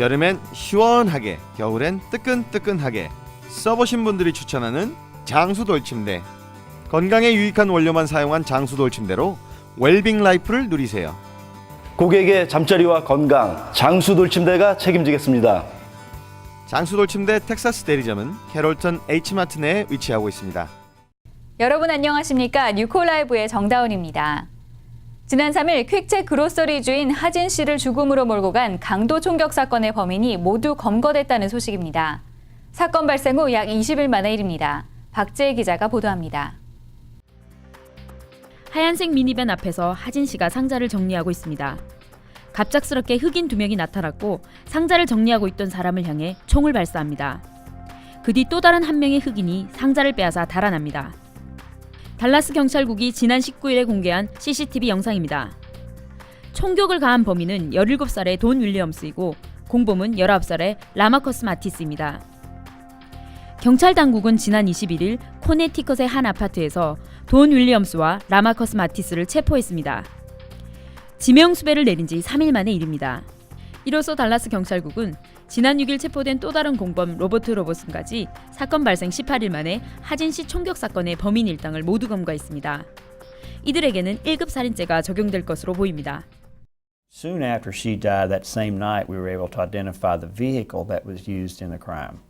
여름엔 시원하게, 겨울엔 뜨끈뜨끈하게 써보신 분들이 추천하는 장수 돌침대. 건강에 유익한 원료만 사용한 장수 돌침대로 웰빙 라이프를 누리세요. 고객의 잠자리와 건강, 장수 돌침대가 책임지겠습니다. 장수 돌침대 텍사스 대리점은 캐롤턴 H마트 내에 위치하고 있습니다. 여러분 안녕하십니까? 뉴콜라이브의 정다운입니다. 지난 3일 퀵책 그로서리 주인 하진 씨를 죽음으로 몰고 간 강도 총격 사건의 범인이 모두 검거됐다는 소식입니다. 사건 발생 후 약 20일 만의 일입니다. 박재희 기자가 보도합니다. 하얀색 미니밴 앞에서 하진 씨가 상자를 정리하고 있습니다. 갑작스럽게 흑인 2명이 나타났고 상자를 정리하고 있던 사람을 향해 총을 발사합니다. 그 뒤 또 다른 한 명의 흑인이 상자를 빼앗아 달아납니다. 달라스 경찰국이 지난 19일에 공개한 CCTV 영상입니다. 총격을 가한 범인은 17살의 돈 윌리엄스이고 공범은 19살의 라마커스 마티스입니다. 경찰 당국은 지난 21일 코네티컷의 한 아파트에서 돈 윌리엄스와 라마커스 마티스를 체포했습니다. 지명수배를 내린 지 3일 만의 일입니다. 이로써 달라스 경찰국은 지난 6일 체포된 또 다른 공범 로버트 로버슨까지 사건 발생 18일 만에 하진 씨 총격 사건의 범인 일당을 모두 검거했습니다. 이들에게는 1급 살인죄가 적용될 것으로 보입니다. Soon after she died that same night, we were able to identify the vehicle that was used in the crime.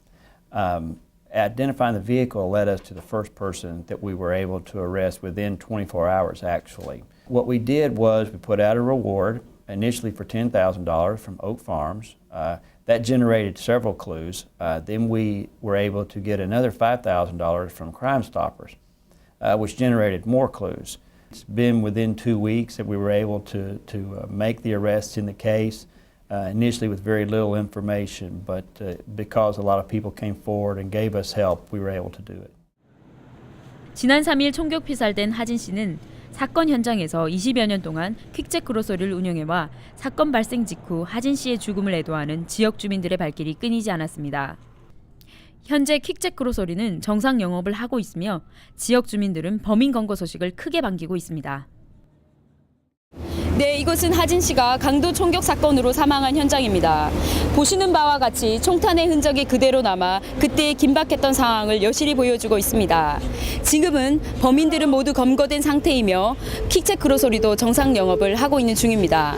Identifying the vehicle led us to the first person that we were able to arrest within 24 hours, actually. What we did was we put out a reward, initially for $10,000 from Oak Farms. That generated several clues. Then we were able to get another $5,000 from Crime Stoppers, which generated more clues. It's been within 2 weeks that we were able to make the arrests in the case, initially with very little information, but because a lot of people came forward and gave us help, we were able to do it. 지난 3일 총격 피살된 하진 씨는 사건 현장에서 20여 년 동안 퀵책 그로서리를 운영해와 사건 발생 직후 하진 씨의 죽음을 애도하는 지역 주민들의 발길이 끊이지 않았습니다. 현재 퀵책 그로서리는 정상 영업을 하고 있으며 지역 주민들은 범인 검거 소식을 크게 반기고 있습니다. 네, 이곳은 하진 씨가 강도 총격 사건으로 사망한 현장입니다. 보시는 바와 같이 총탄의 흔적이 그대로 남아 그때의 긴박했던 상황을 여실히 보여주고 있습니다. 지금은 범인들은 모두 검거된 상태이며 퀵책 그로서리도 정상 영업을 하고 있는 중입니다.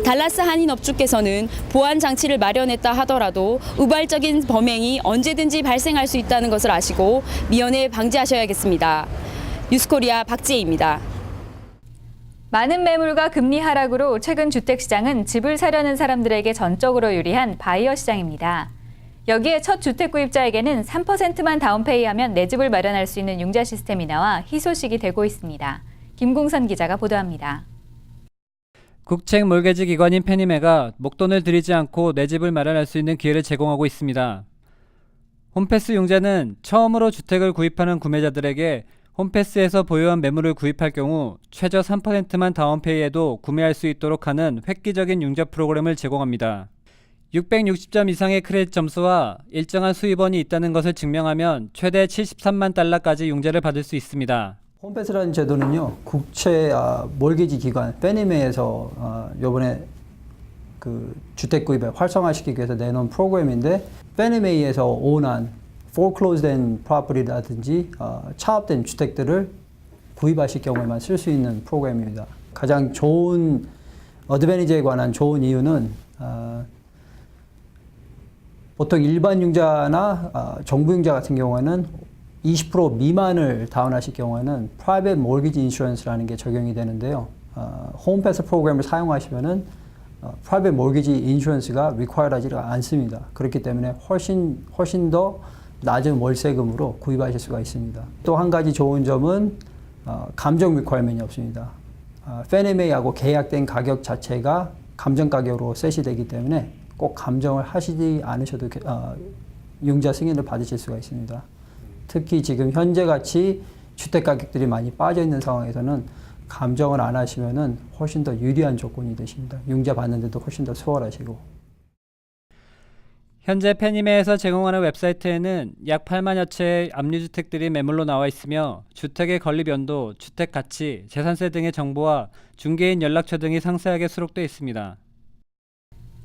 달라스 한인 업주께서는 보안 장치를 마련했다 하더라도 우발적인 범행이 언제든지 발생할 수 있다는 것을 아시고 미연에 방지하셔야겠습니다. 뉴스코리아 박지혜입니다. 많은 매물과 금리 하락으로 최근 주택시장은 집을 사려는 사람들에게 전적으로 유리한 바이어 시장입니다. 여기에 첫 주택 구입자에게는 3%만 다운페이하면 내 집을 마련할 수 있는 융자 시스템이 나와 희소식이 되고 있습니다. 김공선 기자가 보도합니다. 국책 몰개지 기관인 페니메가 목돈을 들이지 않고 내 집을 마련할 수 있는 기회를 제공하고 있습니다. 홈패스 융자는 처음으로 주택을 구입하는 구매자들에게 홈패스에서 보유한 매물을 구입할 경우 최저 3%만 다운페이해도 구매할 수 있도록 하는 획기적인 융자 프로그램을 제공합니다. 660점 이상의 크레딧 점수와 일정한 수입원이 있다는 것을 증명하면 최대 73만 달러까지 융자를 받을 수 있습니다. 홈패스라는 제도는요, 국채 몰개지 기관 페니메에서 이번에 그 주택 구입을 활성화시키기 위해서 내놓은 프로그램인데, 페니메이에서 오난 foreclosed된 property라든지 차압된 주택들을 구입하실 경우에만 쓸 수 있는 프로그램입니다. 가장 좋은 어드밴티지에 관한 좋은 이유는 보통 일반 융자나 정부 융자 같은 경우에는 20% 미만을 다운하실 경우에는 private mortgage insurance라는 게 적용이 되는데요. 홈패스 프로그램을 사용하시면은 private mortgage insurance가 required 하지가 않습니다. 그렇기 때문에 훨씬 더 낮은 월세금으로 구입하실 수가 있습니다. 또 한 가지 좋은 점은 감정 리퀘어먼트이 없습니다. 페니메이하고 계약된 가격 자체가 감정 가격으로 셋이 되기 때문에 꼭 감정을 하시지 않으셔도 융자 승인을 받으실 수가 있습니다. 특히 지금 현재같이 주택 가격들이 많이 빠져 있는 상황에서는 감정을 안 하시면은 훨씬 더 유리한 조건이 되십니다. 융자 받는데도 훨씬 더 수월하시고. 현재 페니메에서 제공하는 웹사이트에는 약 8만여 채의 압류주택들이 매물로 나와 있으며 주택의 건립 연도, 주택 가치, 재산세 등의 정보와 중개인 연락처 등이 상세하게 수록되어 있습니다.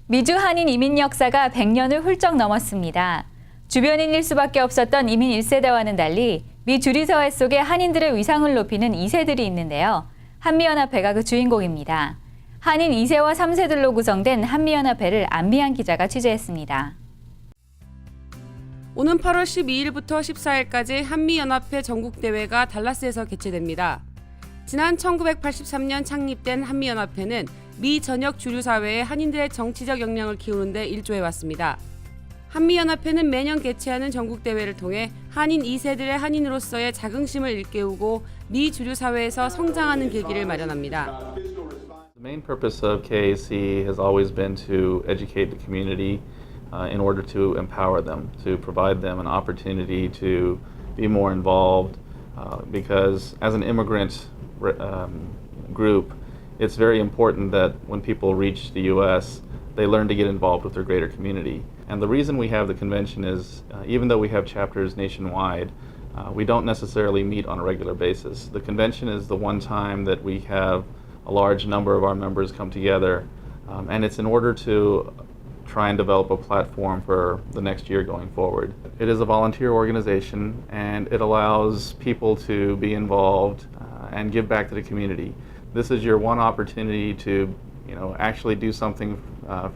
미주 한인 이민 역사가 100년을 훌쩍 넘었습니다. 주변인일 수밖에 없었던 이민 1세대와는 달리 미 주류사회 속에 한인들의 위상을 높이는 2세들이 있는데요. 한미연합회가 그 주인공입니다. 한인 2세와 3세들로 구성된 한미연합회를 안미한 기자가 취재했습니다. 오는 8월 12일부터 14일까지 한미연합회 전국대회가 달라스에서 개최됩니다. 지난 1983년 창립된 한미연합회는 미 전역 주류사회의 한인들의 정치적 역량을 키우는 데 일조해왔습니다. 한미연합회는 매년 개최하는 전국대회를 통해 한인 2세들의 한인으로서의 자긍심을 일깨우고 미 주류사회에서 성장하는 계기를 마련합니다. The main purpose of KAC has always been to educate the community in order to empower them, to provide them an opportunity to be more involved because as an immigrant group, it's very important that when people reach the U.S., they learn to get involved with their greater community. And the reason we have the convention is, even though we have chapters nationwide, we don't necessarily meet on a regular basis. The convention is the one time that we have a large number of our members come together, and it's in order to try and develop a platform for the next year going forward. It is a volunteer organization, and it allows people to be involved and give back to the community. This is your one opportunity to, actually do something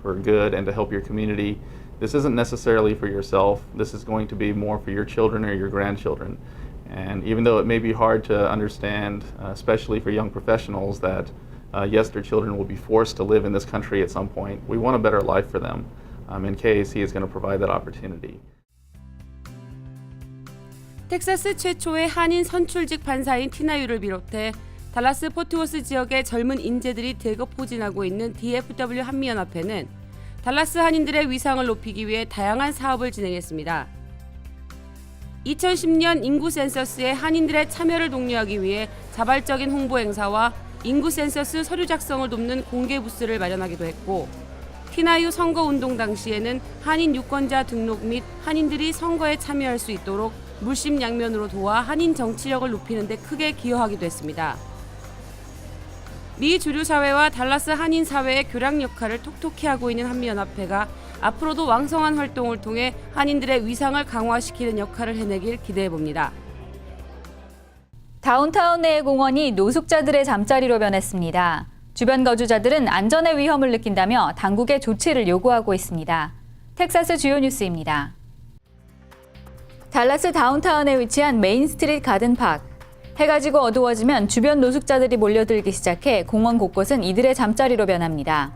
for good and to help your community. This isn't necessarily for yourself. This is going to be more for your children or your grandchildren. And even though it may be hard to understand, especially for young professionals, that yes, their children will be forced to live in this country at some point, we want a better life for them. And KAC is going to provide that opportunity. 텍사스 최초의 한인 선출직 판사인 티나유를 비롯해 달라스 포트워스 지역의 젊은 인재들이 대거 포진하고 있는 DFW 한미연합회는 달라스 한인들의 위상을 높이기 위해 다양한 사업을 진행했습니다. 2010년 인구 센서스에 한인들의 참여를 독려하기 위해 자발적인 홍보 행사와 인구 센서스 서류 작성을 돕는 공개 부스를 마련하기도 했고, 티나유 선거운동 당시에는 한인 유권자 등록 및 한인들이 선거에 참여할 수 있도록 물심양면으로 도와 한인 정치력을 높이는 데 크게 기여하기도 했습니다. 미 주류 사회와 달라스 한인 사회의 교량 역할을 톡톡히 하고 있는 한미연합회가 앞으로도 왕성한 활동을 통해 한인들의 위상을 강화시키는 역할을 해내길 기대해봅니다. 다운타운 내의 공원이 노숙자들의 잠자리로 변했습니다. 주변 거주자들은 안전의 위험을 느낀다며 당국의 조치를 요구하고 있습니다. 텍사스 주요 뉴스입니다. 달라스 다운타운에 위치한 메인스트리트 가든파크. 해가 지고 어두워지면 주변 노숙자들이 몰려들기 시작해 공원 곳곳은 이들의 잠자리로 변합니다.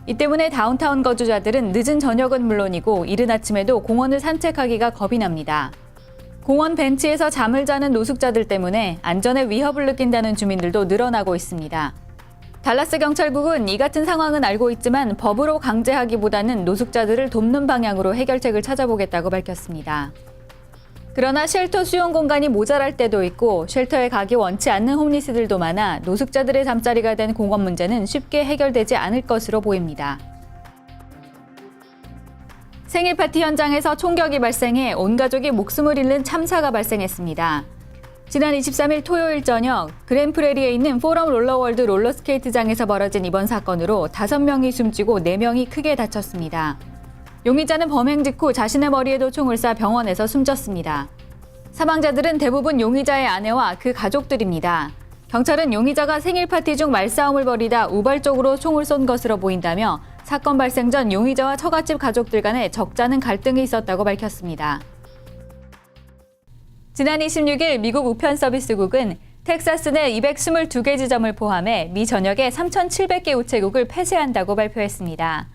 이 때문에 다운타운 거주자들은 늦은 저녁은 물론이고 이른 아침에도 공원을 산책하기가 겁이 납니다. 공원 벤치에서 잠을 자는 노숙자들 때문에 안전에 위협을 느낀다는 주민들도 늘어나고 있습니다. 달라스 경찰국은 이 같은 상황은 알고 있지만 법으로 강제하기보다는 노숙자들을 돕는 방향으로 해결책을 찾아보겠다고 밝혔습니다. 그러나 쉘터 수용 공간이 모자랄 때도 있고 쉘터에 가기 원치 않는 홈리스들도 많아 노숙자들의 잠자리가 된 공원 문제는 쉽게 해결되지 않을 것으로 보입니다. 생일 파티 현장에서 총격이 발생해 온 가족이 목숨을 잃는 참사가 발생했습니다. 지난 23일 토요일 저녁 그랜프레리에 있는 포럼 롤러월드 롤러스케이트장에서 벌어진 이번 사건으로 5명이 숨지고 4명이 크게 다쳤습니다. 용의자는 범행 직후 자신의 머리에도 총을 쏴 병원에서 숨졌습니다. 사망자들은 대부분 용의자의 아내와 그 가족들입니다. 경찰은 용의자가 생일 파티 중 말싸움을 벌이다 우발적으로 총을 쏜 것으로 보인다며 사건 발생 전 용의자와 처갓집 가족들 간에 적잖은 갈등이 있었다고 밝혔습니다. 지난 26일 미국 우편서비스국은 텍사스 내 222개 지점을 포함해 미 전역에 3,700개 우체국을 폐쇄한다고 발표했습니다.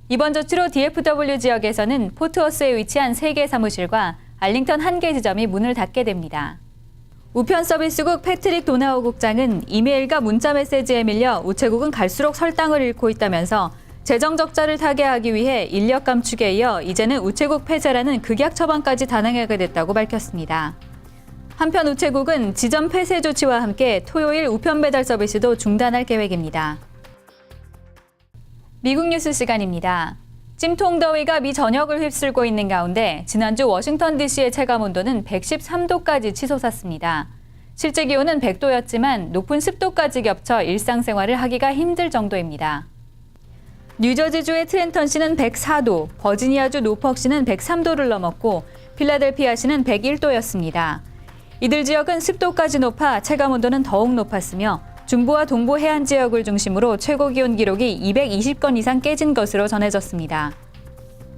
이번 조치로 DFW 지역에서는 포트워스에 위치한 3개 사무실과 알링턴 1개 지점이 문을 닫게 됩니다. 우편서비스국 패트릭 도나우 국장은 이메일과 문자 메시지에 밀려 우체국은 갈수록 설당을 잃고 있다면서 재정 적자를 타개하기 위해 인력 감축에 이어 이제는 우체국 폐쇄라는 극약 처방까지 단행하게 됐다고 밝혔습니다. 한편 우체국은 지점 폐쇄 조치와 함께 토요일 우편 배달 서비스도 중단할 계획입니다. 미국 뉴스 시간입니다. 찜통 더위가 미 전역을 휩쓸고 있는 가운데 지난주 워싱턴 DC의 체감온도는 113도까지 치솟았습니다. 실제 기온은 100도였지만 높은 습도까지 겹쳐 일상생활을 하기가 힘들 정도입니다. 뉴저지주의 트렌턴시는 104도, 버지니아주 노퍽시는 103도를 넘었고 필라델피아시는 101도였습니다. 이들 지역은 습도까지 높아 체감온도는 더욱 높았으며 중부와 동부 해안 지역을 중심으로 최고 기온 기록이 220건 이상 깨진 것으로 전해졌습니다.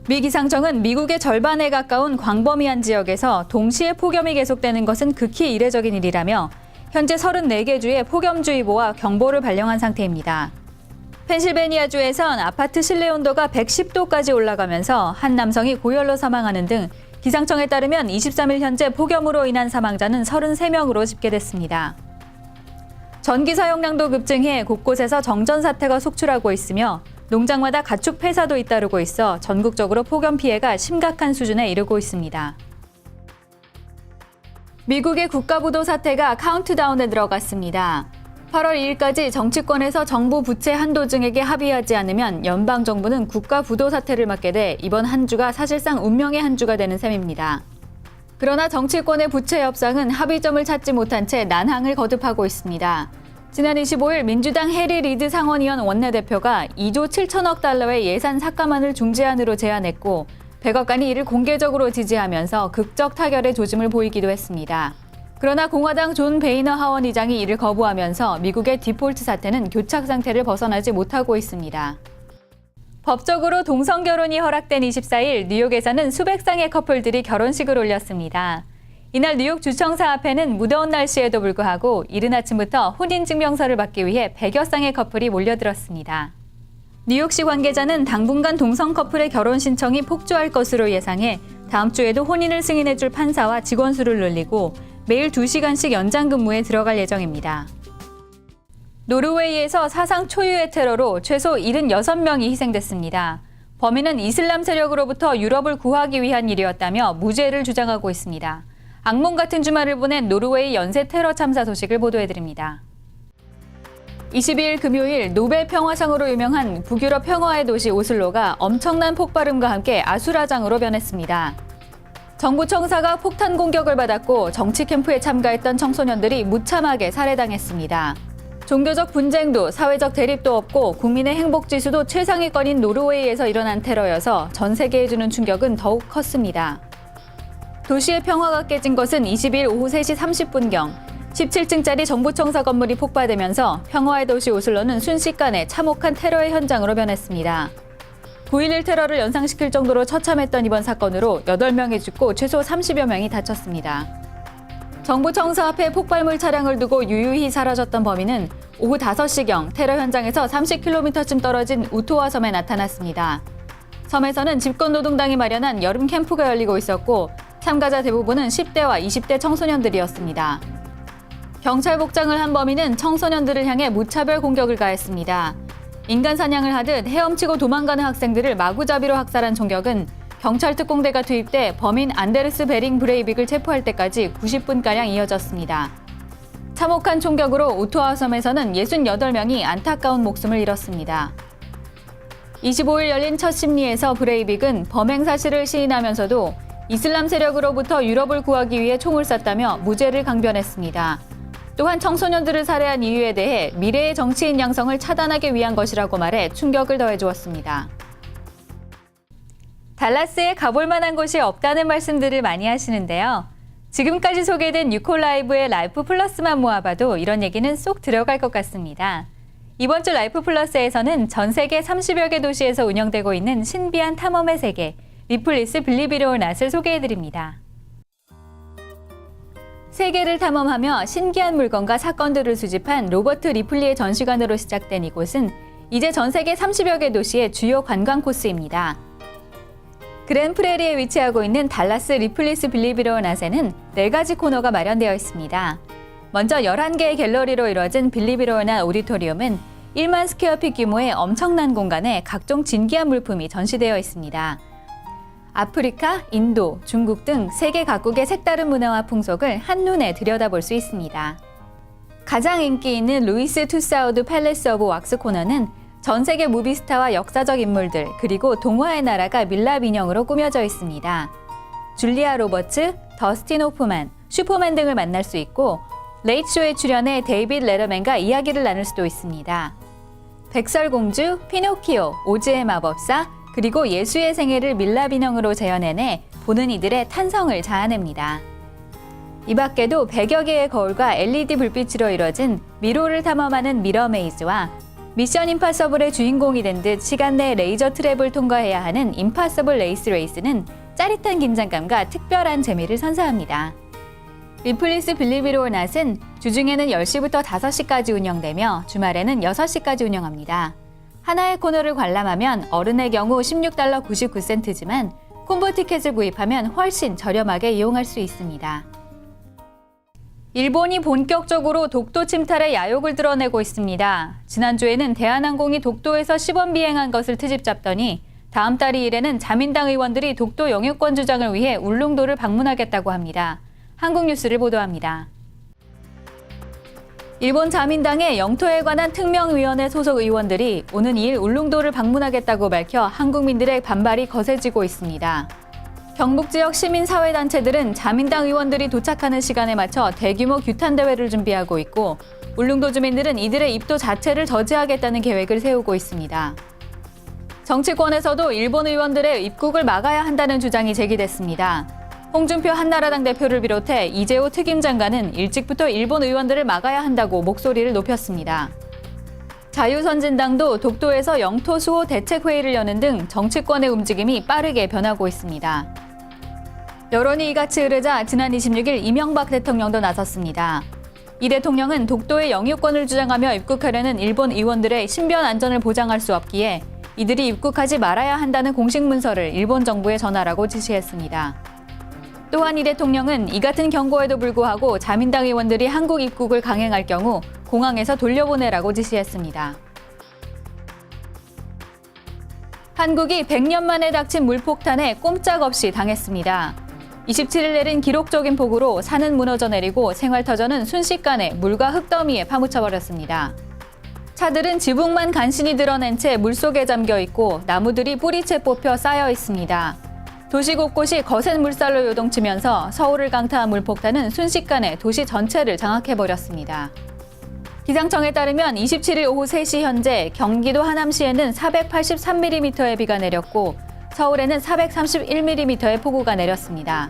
미 기상청은 미국의 절반에 가까운 광범위한 지역에서 동시에 폭염이 계속되는 것은 극히 이례적인 일이라며 현재 34개 주에 폭염주의보와 경보를 발령한 상태입니다. 펜실베니아주에선 아파트 실내 온도가 110도까지 올라가면서 한 남성이 고열로 사망하는 등 기상청에 따르면 23일 현재 폭염으로 인한 사망자는 33명으로 집계됐습니다. 전기 사용량도 급증해 곳곳에서 정전 사태가 속출하고 있으며 농장마다 가축 폐사도 잇따르고 있어 전국적으로 폭염 피해가 심각한 수준에 이르고 있습니다. 미국의 국가부도 사태가 카운트다운에 들어갔습니다. 8월 2일까지 정치권에서 정부 부채 한도 증액에 합의하지 않으면 연방정부는 국가부도 사태를 맞게 돼 이번 한 주가 사실상 운명의 한 주가 되는 셈입니다. 그러나 정치권의 부채 협상은 합의점을 찾지 못한 채 난항을 거듭하고 있습니다. 지난 25일 민주당 해리 리드 상원의원 원내대표가 2조 7천억 달러의 예산 삭감안을 중재안으로 제안했고 백악관이 이를 공개적으로 지지하면서 극적 타결의 조짐을 보이기도 했습니다. 그러나 공화당 존 베이너 하원 의장이 이를 거부하면서 미국의 디폴트 사태는 교착 상태를 벗어나지 못하고 있습니다. 법적으로 동성 결혼이 허락된 24일 뉴욕에서는 수백 쌍의 커플들이 결혼식을 올렸습니다. 이날 뉴욕 주청사 앞에는 무더운 날씨에도 불구하고 이른 아침부터 혼인증명서를 받기 위해 100여 쌍의 커플이 몰려들었습니다. 뉴욕시 관계자는 당분간 동성 커플의 결혼 신청이 폭주할 것으로 예상해 다음 주에도 혼인을 승인해줄 판사와 직원 수를 늘리고 매일 2시간씩 연장 근무에 들어갈 예정입니다. 노르웨이에서 사상 초유의 테러로 최소 76명이 희생됐습니다. 범인은 이슬람 세력으로부터 유럽을 구하기 위한 일이었다며 무죄를 주장하고 있습니다. 악몽 같은 주말을 보낸 노르웨이 연쇄 테러 참사 소식을 보도해드립니다. 22일 금요일 노벨 평화상으로 유명한 북유럽 평화의 도시 오슬로가 엄청난 폭발음과 함께 아수라장으로 변했습니다. 정부 청사가 폭탄 공격을 받았고 정치 캠프에 참가했던 청소년들이 무참하게 살해당했습니다. 종교적 분쟁도 사회적 대립도 없고 국민의 행복 지수도 최상위권인 노르웨이에서 일어난 테러여서 전 세계에 주는 충격은 더욱 컸습니다. 도시의 평화가 깨진 것은 22일 오후 3시 30분경 17층짜리 정부청사 건물이 폭파되면서 평화의 도시 오슬로는 순식간에 참혹한 테러의 현장으로 변했습니다. 9.11 테러를 연상시킬 정도로 처참했던 이번 사건으로 8명이 죽고 최소 30여 명이 다쳤습니다. 정부청사 앞에 폭발물 차량을 두고 유유히 사라졌던 범인은 오후 5시경 테러 현장에서 30km쯤 떨어진 우토와 섬에 나타났습니다. 섬에서는 집권노동당이 마련한 여름 캠프가 열리고 있었고 참가자 대부분은 10대와 20대 청소년들이었습니다. 경찰 복장을 한 범인은 청소년들을 향해 무차별 공격을 가했습니다. 인간 사냥을 하듯 헤엄치고 도망가는 학생들을 마구잡이로 학살한 총격은 경찰 특공대가 투입돼 범인 안데르스 베링 브레이빅을 체포할 때까지 90분가량 이어졌습니다. 참혹한 총격으로 우토아 섬에서는 68명이 안타까운 목숨을 잃었습니다. 25일 열린 첫 심리에서 브레이빅은 범행 사실을 시인하면서도 이슬람 세력으로부터 유럽을 구하기 위해 총을 쐈다며 무죄를 강변했습니다. 또한 청소년들을 살해한 이유에 대해 미래의 정치인 양성을 차단하기 위한 것이라고 말해 충격을 더해주었습니다. 달라스에 가볼 만한 곳이 없다는 말씀들을 많이 하시는데요. 지금까지 소개된 유콜라이브의 라이프 플러스만 모아봐도 이런 얘기는 쏙 들어갈 것 같습니다. 이번 주 라이프 플러스에서는 전 세계 30여 개 도시에서 운영되고 있는 신비한 탐험의 세계, 리플리스 빌리비로울 낫을 소개해드립니다. 세계를 탐험하며 신기한 물건과 사건들을 수집한 로버트 리플리의 전시관으로 시작된 이곳은 이제 전 세계 30여 개 도시의 주요 관광 코스입니다. 그랜프레리에 위치하고 있는 달라스 리플리스 빌리비로울 낫에는 4가지 코너가 마련되어 있습니다. 먼저 11개의 갤러리로 이루어진 빌리비로울 낫 오디토리움은 1만 스퀘어핏 규모의 엄청난 공간에 각종 진기한 물품이 전시되어 있습니다. 아프리카, 인도, 중국 등 세계 각국의 색다른 문화와 풍속을 한눈에 들여다볼 수 있습니다. 가장 인기 있는 루이스 투사우드 팰리스 오브 왁스 코너는 전 세계 무비스타와 역사적 인물들 그리고 동화의 나라가 밀랍 인형으로 꾸며져 있습니다. 줄리아 로버츠, 더스틴 호프만, 슈퍼맨 등을 만날 수 있고 레이트쇼에 출연해 데이빗 레더맨과 이야기를 나눌 수도 있습니다. 백설공주, 피노키오, 오즈의 마법사, 그리고 예수의 생애를 밀랍 인형으로 재현해내 보는 이들의 탄성을 자아냅니다. 이 밖에도 100여 개의 거울과 LED 불빛으로 이뤄진 미로를 탐험하는 미러 메이즈와 미션 임파서블의 주인공이 된 듯 시간 내에 레이저 트랩을 통과해야 하는 임파서블 레이스 레이스는 짜릿한 긴장감과 특별한 재미를 선사합니다. 리플리스 빌리비로 낫은 주중에는 10시부터 5시까지 운영되며 주말에는 6시까지 운영합니다. 하나의 코너를 관람하면 어른의 경우 $16 99센트지만 콤보 티켓을 구입하면 훨씬 저렴하게 이용할 수 있습니다. 일본이 본격적으로 독도 침탈의 야욕을 드러내고 있습니다. 지난주에는 대한항공이 독도에서 시범 비행한 것을 트집 잡더니 다음 달 2일에는 자민당 의원들이 독도 영유권 주장을 위해 울릉도를 방문하겠다고 합니다. 한국뉴스를 보도합니다. 일본 자민당의 영토에 관한 특명위원회 소속 의원들이 오는 2일 울릉도를 방문하겠다고 밝혀 한국민들의 반발이 거세지고 있습니다. 경북 지역 시민사회단체들은 자민당 의원들이 도착하는 시간에 맞춰 대규모 규탄 대회를 준비하고 있고 울릉도 주민들은 이들의 입도 자체를 저지하겠다는 계획을 세우고 있습니다. 정치권에서도 일본 의원들의 입국을 막아야 한다는 주장이 제기됐습니다. 홍준표 한나라당 대표를 비롯해 이재호 특임장관은 일찍부터 일본 의원들을 막아야 한다고 목소리를 높였습니다. 자유선진당도 독도에서 영토 수호 대책회의를 여는 등 정치권의 움직임이 빠르게 변하고 있습니다. 여론이 이같이 흐르자 지난 26일 이명박 대통령도 나섰습니다. 이 대통령은 독도의 영유권을 주장하며 입국하려는 일본 의원들의 신변 안전을 보장할 수 없기에 이들이 입국하지 말아야 한다는 공식 문서를 일본 정부에 전하라고 지시했습니다. 또한 이 대통령은 이 같은 경고에도 불구하고 자민당 의원들이 한국 입국을 강행할 경우 공항에서 돌려보내라고 지시했습니다. 한국이 100년 만에 닥친 물폭탄에 꼼짝없이 당했습니다. 27일 내린 기록적인 폭우로 산은 무너져 내리고 생활터전은 순식간에 물과 흙더미에 파묻혀버렸습니다. 차들은 지붕만 간신히 드러낸 채 물속에 잠겨 있고 나무들이 뿌리채 뽑혀 쌓여 있습니다. 도시 곳곳이 거센 물살로 요동치면서 서울을 강타한 물폭탄은 순식간에 도시 전체를 장악해버렸습니다. 기상청에 따르면 27일 오후 3시 현재 경기도 하남시에는 483mm의 비가 내렸고 서울에는 431mm의 폭우가 내렸습니다.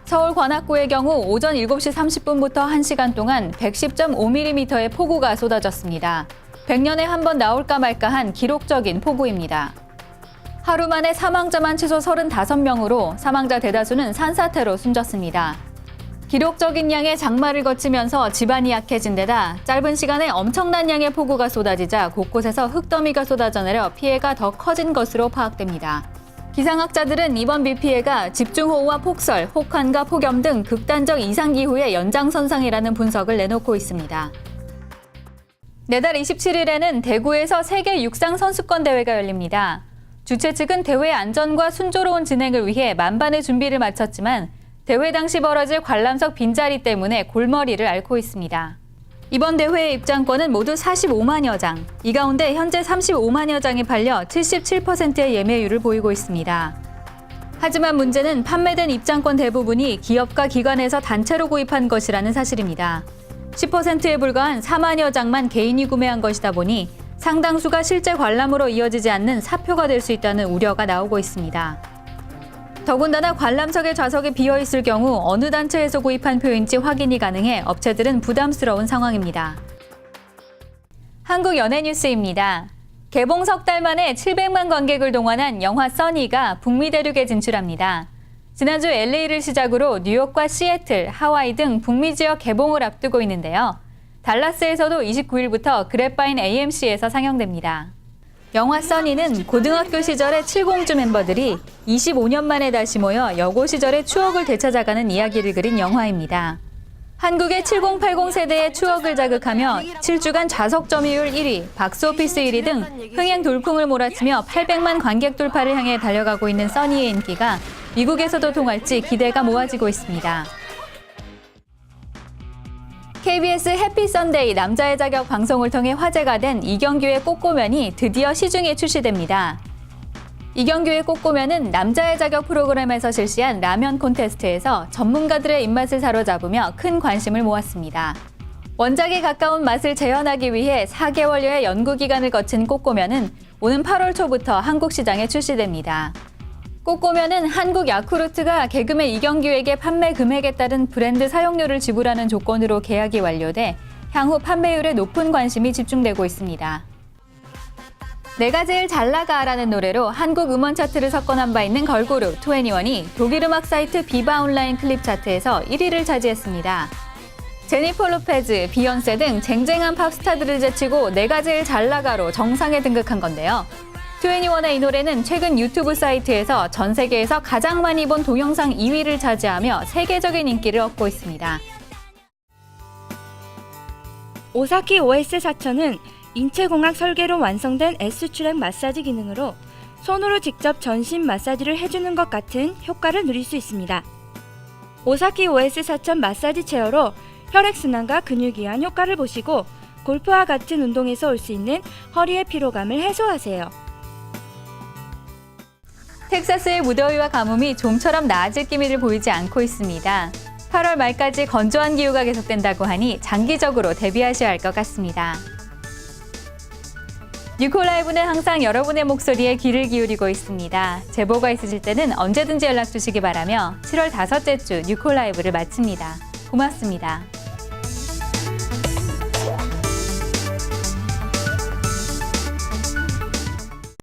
서울 관악구의 경우 오전 7시 30분부터 1시간 동안 110.5mm의 폭우가 쏟아졌습니다. 100년에 한 번 나올까 말까한 기록적인 폭우입니다. 하루 만에 사망자만 최소 35명으로 사망자 대다수는 산사태로 숨졌습니다. 기록적인 양의 장마를 거치면서 지반이 약해진 데다 짧은 시간에 엄청난 양의 폭우가 쏟아지자 곳곳에서 흙더미가 쏟아져 내려 피해가 더 커진 것으로 파악됩니다. 기상학자들은 이번 비 피해가 집중호우와 폭설, 혹한과 폭염 등 극단적 이상기후의 연장선상이라는 분석을 내놓고 있습니다. 내달 27일에는 대구에서 세계 육상 선수권 대회가 열립니다. 주최 측은 대회 안전과 순조로운 진행을 위해 만반의 준비를 마쳤지만 대회 당시 벌어질 관람석 빈자리 때문에 골머리를 앓고 있습니다. 이번 대회의 입장권은 모두 45만여 장, 이 가운데 현재 35만여 장이 팔려 77%의 예매율을 보이고 있습니다. 하지만 문제는 판매된 입장권 대부분이 기업과 기관에서 단체로 구입한 것이라는 사실입니다. 10%에 불과한 4만여 장만 개인이 구매한 것이다 보니 상당수가 실제 관람으로 이어지지 않는 사표가 될 수 있다는 우려가 나오고 있습니다. 더군다나 관람석의 좌석이 비어있을 경우 어느 단체에서 구입한 표인지 확인이 가능해 업체들은 부담스러운 상황입니다. 한국 연예 뉴스입니다. 개봉 석 달 만에 700만 관객을 동원한 영화 써니가 북미 대륙에 진출합니다. 지난주 LA를 시작으로 뉴욕과 시애틀, 하와이 등 북미 지역 개봉을 앞두고 있는데요. 달라스에서도 29일부터 그랩바인 AMC에서 상영됩니다. 영화 써니는 고등학교 시절의 칠공주 멤버들이 25년 만에 다시 모여 여고 시절의 추억을 되찾아가는 이야기를 그린 영화입니다. 한국의 7080 세대의 추억을 자극하며 7주간 좌석 점유율 1위, 박스오피스 1위 등 흥행 돌풍을 몰아치며 800만 관객 돌파를 향해 달려가고 있는 써니의 인기가 미국에서도 통할지 기대가 모아지고 있습니다. KBS 해피 선데이 남자의 자격 방송을 통해 화제가 된 이경규의 꽃고면이 드디어 시중에 출시됩니다. 이경규의 꽃고면은 남자의 자격 프로그램에서 실시한 라면 콘테스트에서 전문가들의 입맛을 사로잡으며 큰 관심을 모았습니다. 원작에 가까운 맛을 재현하기 위해 4개월여의 연구 기간을 거친 꼬꼬면은 오는 8월 초부터 한국 시장에 출시됩니다. 꼬꼬면은 한국 야쿠르트가 개그맨 이경규에게 판매 금액에 따른 브랜드 사용료를 지불하는 조건으로 계약이 완료돼 향후 판매율에 높은 관심이 집중되고 있습니다. 내가 제일 잘 나가라는 노래로 한국 음원 차트를 석권한 바 있는 걸그룹 2NE1이 독일 음악 사이트 비바 온라인 클립 차트에서 1위를 차지했습니다. 제니퍼 로페즈, 비욘세 등 쟁쟁한 팝스타들을 제치고 내가 제일 잘 나가로 정상에 등극한 건데요. 2NE1의 이 노래는 최근 유튜브 사이트에서 전 세계에서 가장 많이 본 동영상 2위를 차지하며 세계적인 인기를 얻고 있습니다. 오사키 OS 4000은 인체공학 설계로 완성된 S출액 마사지 기능으로 손으로 직접 전신 마사지를 해주는 것 같은 효과를 누릴 수 있습니다. 오사키 OS 4000 마사지 체어로 혈액순환과 근육이완 효과를 보시고 골프와 같은 운동에서 올 수 있는 허리의 피로감을 해소하세요. 텍사스의 무더위와 가뭄이 좀처럼 나아질 기미를 보이지 않고 있습니다. 8월 말까지 건조한 기후가 계속된다고 하니 장기적으로 대비하셔야 할 것 같습니다. 뉴콜라이브는 항상 여러분의 목소리에 귀를 기울이고 있습니다. 제보가 있으실 때는 언제든지 연락 주시기 바라며 7월 5째 주 뉴콜라이브를 마칩니다. 고맙습니다.